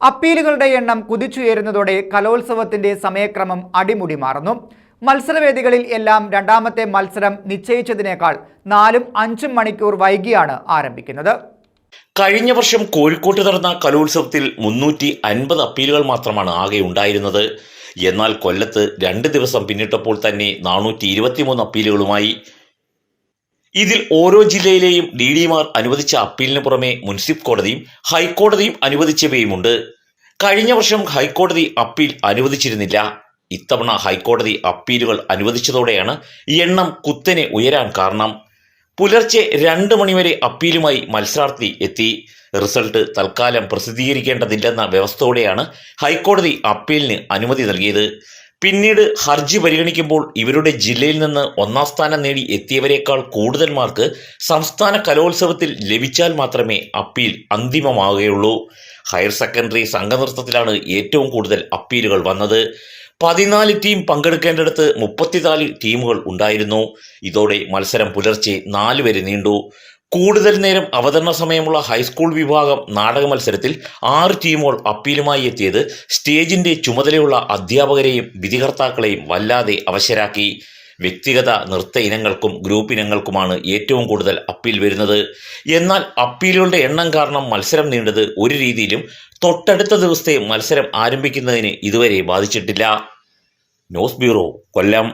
അപ്പീലുകളുടെ എണ്ണം കുതിച്ചുയരുന്നതോടെ കലോത്സവത്തിന്റെ സമയക്രമം അടിമുടി മാറുന്നു. മത്സരവേദികളിൽ എല്ലാം രണ്ടാമത്തെ മത്സരം നിശ്ചയിച്ചതിനേക്കാൾ 4-5 മണിക്കൂർ വൈകിയാണ് ആരംഭിക്കുന്നത്. കഴിഞ്ഞ വർഷം കോഴിക്കോട്ട് നടന്ന കലോത്സവത്തിൽ 350 അപ്പീലുകൾ മാത്രമാണ് ആകെ ഉണ്ടായിരുന്നത്. എന്നാൽ കൊല്ലത്ത് 2 ദിവസം പിന്നിട്ടപ്പോൾ തന്നെ 423 അപ്പീലുകളുമായി. ഇതിൽ ഓരോ ജില്ലയിലെയും DD-മാർ അനുവദിച്ച അപ്പീലിന് പുറമെ മുനിസിപ്പൽ കോടതിയും ഹൈക്കോടതിയും അനുവദിച്ചവയുമുണ്ട്. കഴിഞ്ഞ വർഷം ഹൈക്കോടതി അപ്പീൽ അനുവദിച്ചിരുന്നില്ല. ഇത്തവണ ഹൈക്കോടതി അപ്പീലുകൾ അനുവദിച്ചതോടെയാണ് എണ്ണം കുത്തനെ ഉയരാൻ കാരണം. പുലർച്ചെ 2 മണിവരെ അപ്പീലുമായി മത്സരാർത്ഥി എത്തി. റിസൾട്ട് തൽക്കാലം പ്രസിദ്ധീകരിക്കേണ്ടതില്ലെന്ന വ്യവസ്ഥയോടെയാണ് ഹൈക്കോടതി അപ്പീലിന് അനുമതി നൽകിയത്. പിന്നീട് ഹർജി പരിഗണിക്കുമ്പോൾ ഇവരുടെ ജില്ലയിൽ നിന്ന് 1-ാം സ്ഥാനം നേടി എത്തിയവരെക്കാൾ കൂടുതൽ മാർക്ക് സംസ്ഥാന കലോത്സവത്തിൽ ലഭിച്ചാൽ മാത്രമേ അപ്പീൽ അന്തിമമാവുകയുള്ളൂ. ഹയർ സെക്കൻഡറി സംഘനൃത്തത്തിലാണ് ഏറ്റവും കൂടുതൽ അപ്പീലുകൾ വന്നത്. 14 ടീം പങ്കെടുക്കേണ്ടിടത്ത് 34 ടീമുകൾ ഉണ്ടായിരുന്നു. ഇതോടെ മത്സരം പുലർച്ചെ 4 വരെ നീണ്ടു. കൂടുതൽ നേരം അവതരണ സമയമുള്ള ഹൈസ്കൂൾ വിഭാഗം നാടക മത്സരത്തിൽ 6 ടീമുകൾ അപ്പീലുമായി എത്തിയത് സ്റ്റേജിന്റെ ചുമതലയുള്ള അധ്യാപകരെയും വിധികർത്താക്കളെയും വല്ലാതെ അവശരാക്കി. വ്യക്തിഗത നൃത്ത ഇനങ്ങൾക്കും ഗ്രൂപ്പ് ഇനങ്ങൾക്കുമാണ് ഏറ്റവും കൂടുതൽ അപ്പീൽ വരുന്നത്. എന്നാൽ അപ്പീലുകളുടെ എണ്ണം കാരണം മത്സരം നീണ്ടത് ഒരു രീതിയിലും തൊട്ടടുത്ത ദിവസത്തെ മത്സരം ആരംഭിക്കുന്നതിന് ഇതുവരെ ബാധിച്ചിട്ടില്ല. ന്യൂസ് ബ്യൂറോ, കൊല്ലം.